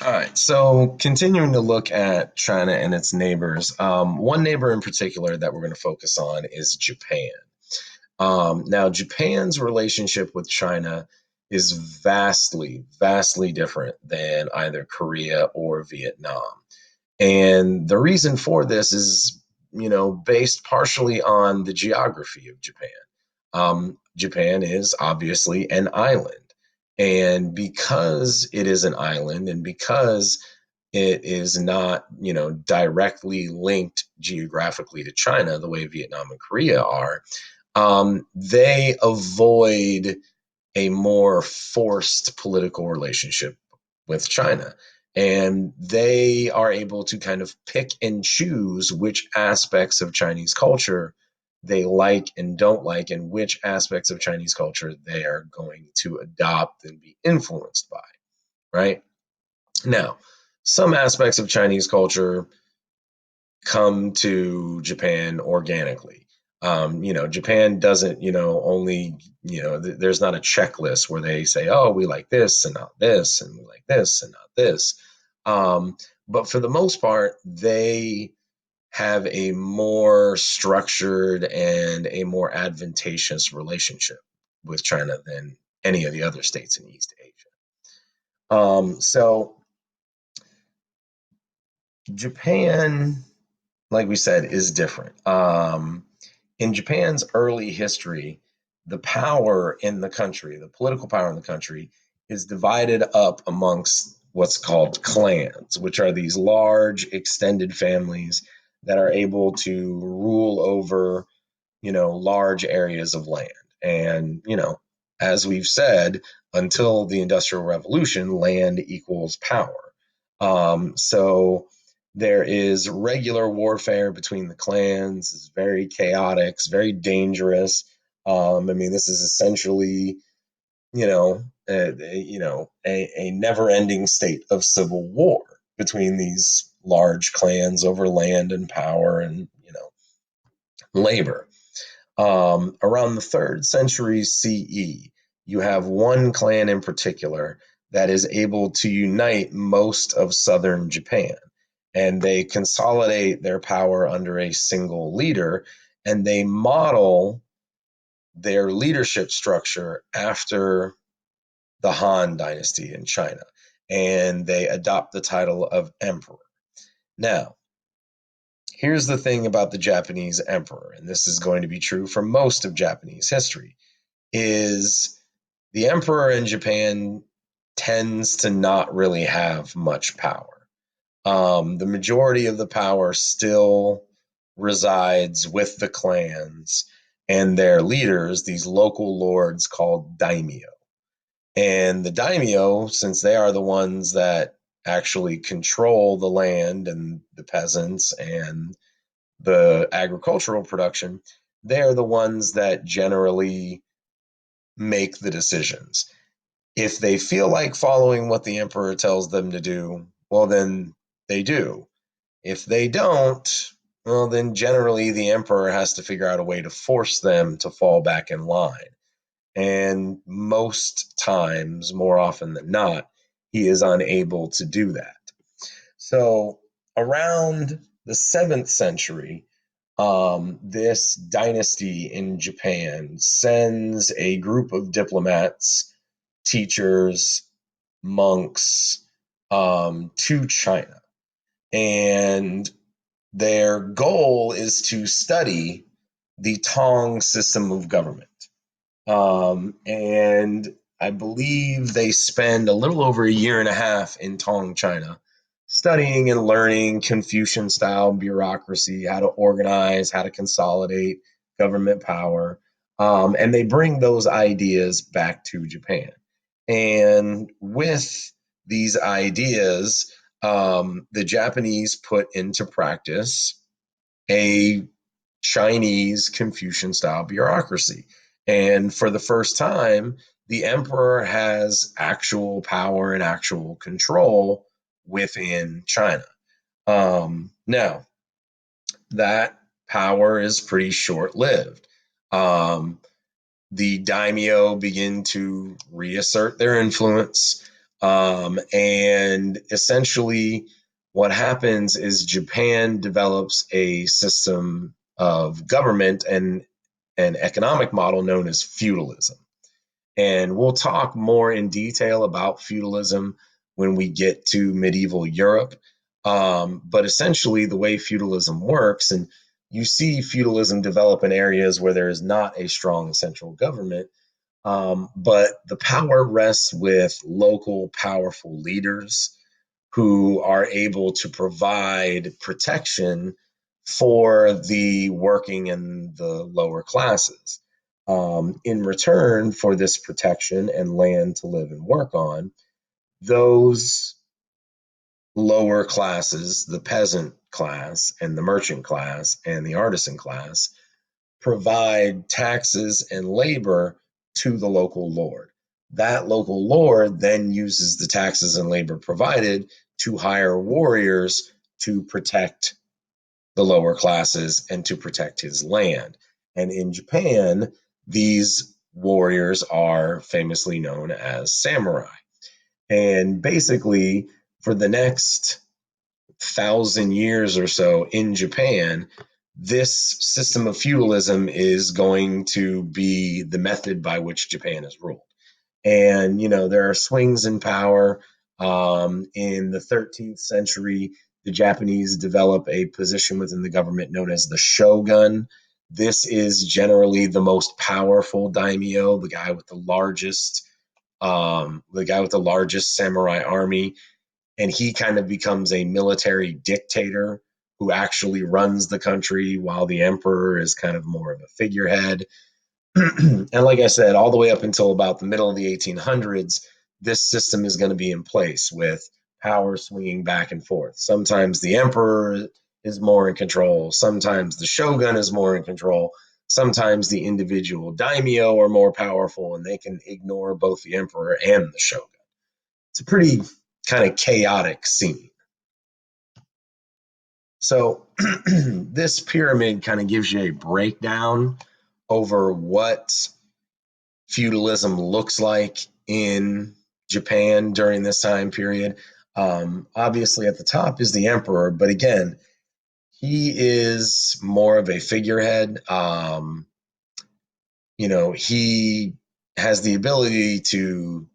All right, so continuing to look at China and its neighbors, one neighbor in particular that we're going to focus on is Japan. Now, Japan's relationship with China is vastly different than either Korea or Vietnam. And the reason for this is, based partially on the geography of Japan. Japan is obviously an island. And because it is an island and because it is not, directly linked geographically to China the way Vietnam and Korea are, they avoid a more forced political relationship with China. And they are able to kind of pick and choose which aspects of Chinese culture they like and don't like, and which aspects of Chinese culture they are going to adopt and be influenced by, right? Now, some aspects of Chinese culture come to Japan organically. Japan doesn't, only, there's not a checklist where they say, oh, we like this and not this, and we like this and not this. But for the most part, they have a more structured and a more advantageous relationship with China than any of the other states in East Asia. So Japan, like we said, is different. In Japan's early history, the power in the country, the political power in the country, is divided up amongst what's called clans, which are these large extended families that are able to rule over, large areas of land. And, as we've said, until the Industrial Revolution, land equals power. So there is regular warfare between the clans. It's very chaotic. It's very dangerous. I mean, this is essentially, a never-ending state of civil war between these large clans over land and power and labor. Around the third century CE, you have one clan in particular that is able to unite most of southern Japan. And they consolidate their power under a single leader, and they model their leadership structure after the Han dynasty in China. And they adopt the title of emperor. Now, here's the thing about the Japanese emperor, and this is going to be true for most of Japanese history, is the emperor in Japan tends to not really have much power. The majority of the power still resides with the clans and their leaders, these local lords called daimyo. And the daimyo, since they are the ones that actually control the land and the peasants and the agricultural production, they're the ones that generally make the decisions. If they feel like following what the emperor tells them to do, well, then they do. If they don't, well, then generally the emperor has to figure out a way to force them to fall back in line. And most times, more often than not, he is unable to do that. So around the 7th century, this dynasty in Japan sends a group of diplomats, teachers, monks to China. And their goal is to study the Tang system of government. And I believe they spend a little over a year and a half in Tong, China, studying and learning Confucian style bureaucracy, how to organize, how to consolidate government power. And they bring those ideas back to Japan. And with these ideas, the Japanese put into practice a Chinese Confucian style bureaucracy. And for the first time, the emperor has actual power and actual control within China. Now, that power is pretty short lived. The daimyo begin to reassert their influence. And essentially, what happens is Japan develops a system of government and an economic model known as feudalism. And we'll talk more in detail about feudalism when we get to medieval Europe. But essentially, the way feudalism works, and you see feudalism develop in areas where there is not a strong central government, but the power rests with local powerful leaders who are able to provide protection for the working and the lower classes. In return for this protection and land to live and work on, those lower classes, the peasant class and the merchant class and the artisan class, provide taxes and labor to the local lord. That local lord then uses the taxes and labor provided to hire warriors to protect the lower classes and to protect his land. And in Japan, these warriors are famously known as samurai. And basically, for the next 1,000 years or so in Japan, this system of feudalism is going to be the method by which Japan is ruled. And, there are swings in power. In the 13th century, the Japanese develop a position within the government known as the shogun. This is generally the most powerful daimyo, the guy with the largest samurai army, and he kind of becomes a military dictator who actually runs the country while the emperor is kind of more of a figurehead. And like I said, all the way up until about the middle of the 1800s, this system is going to be in place with power swinging back and forth. Sometimes the emperor is more in control, sometimes the shogun is more in control, sometimes the individual daimyo are more powerful and they can ignore both the emperor and the shogun. It's a pretty kind of chaotic scene. So this pyramid kind of gives you a breakdown over what feudalism looks like in Japan during this time period. Obviously, at the top is the emperor, but again, he is more of a figurehead. He has the ability to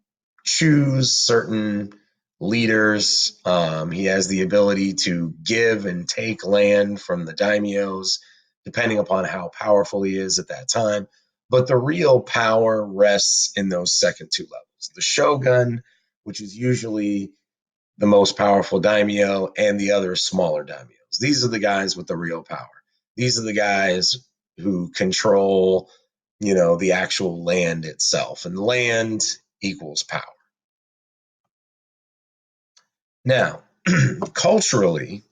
choose certain leaders. He has the ability to give and take land from the daimyos, depending upon how powerful he is at that time. But the real power rests in those second two levels. The shogun, which is usually the most powerful daimyo, and the other smaller daimyos. These are the guys with the real power. These are the guys who control, the actual land itself, and land equals power. Now, culturally,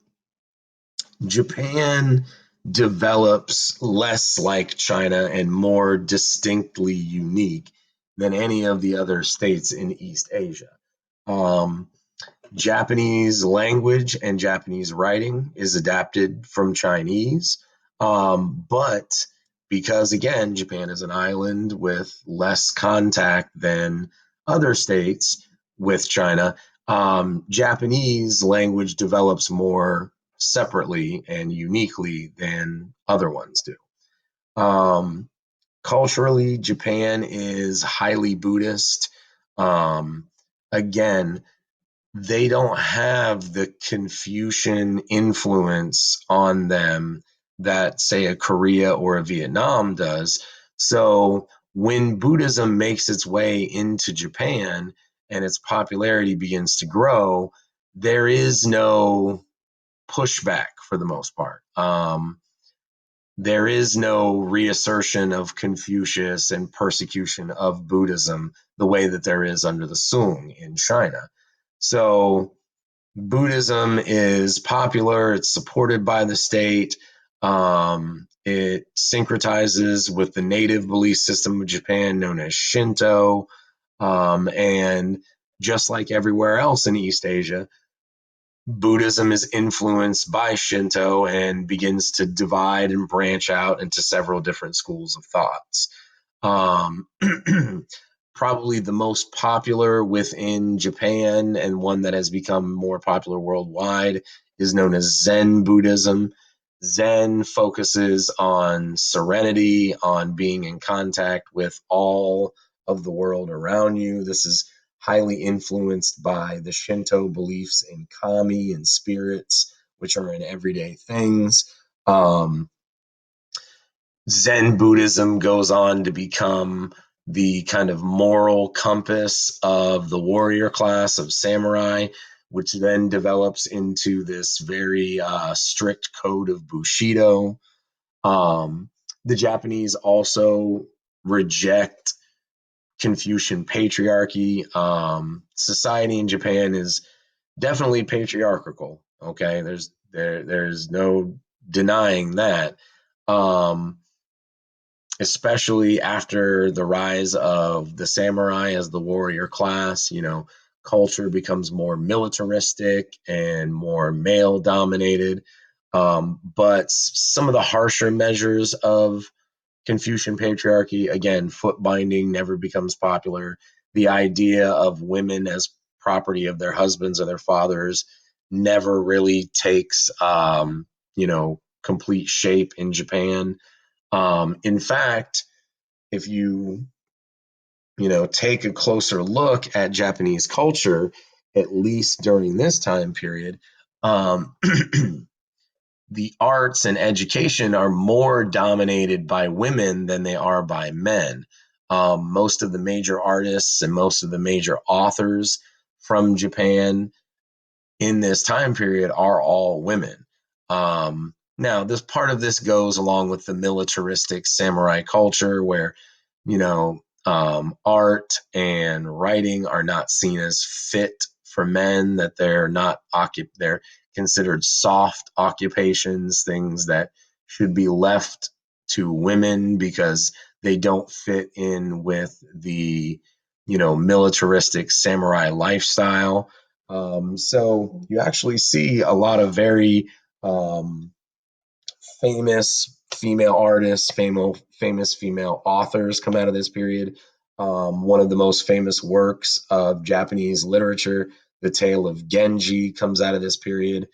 Japan develops less like China and more distinctly unique than any of the other states in East Asia. Um, Japanese language and Japanese writing is adapted from Chinese. But because, again, Japan is an island with less contact than other states with China, Japanese language develops more separately and uniquely than other ones do. Um, Culturally, Japan is highly Buddhist. Again, they don't have the Confucian influence on them that, say, a Korea or a Vietnam does. So when Buddhism makes its way into Japan and its popularity begins to grow, there is no pushback for the most part. There is no reassertion of Confucius and persecution of Buddhism the way that there is under the Sung in China. So Buddhism is popular, it's supported by the state, it syncretizes with the native belief system of Japan known as Shinto. And just like everywhere else in East Asia, Buddhism is influenced by Shinto and begins to divide and branch out into several different schools of thoughts. Um, probably the most popular within Japan and one that has become more popular worldwide is known as Zen Buddhism. Zen focuses on serenity, on being in contact with all of the world around you. This is highly influenced by the Shinto beliefs in kami and spirits, which are in everyday things. Zen Buddhism goes on to become the kind of moral compass of the warrior class of samurai, which then develops into this very strict code of Bushido. Um, the Japanese also reject Confucian patriarchy. Society in Japan is definitely patriarchal. Okay, there's no denying that. Um, Especially after the rise of the samurai as the warrior class, culture becomes more militaristic and more male dominated. But some of the harsher measures of Confucian patriarchy, again, foot binding never becomes popular. The idea of women as property of their husbands or their fathers never really takes, complete shape in Japan. In fact, if you take a closer look at Japanese culture, at least during this time period, um, the arts and education are more dominated by women than they are by men. Most of the major artists and most of the major authors from Japan in this time period are all women. Now, this part of this goes along with the militaristic samurai culture, where art and writing are not seen as fit for men; that they're considered soft occupations, things that should be left to women because they don't fit in with the militaristic samurai lifestyle. So you actually see a lot of very famous female artists, famous female authors come out of this period. One of the most famous works of Japanese literature, The Tale of Genji, comes out of this period.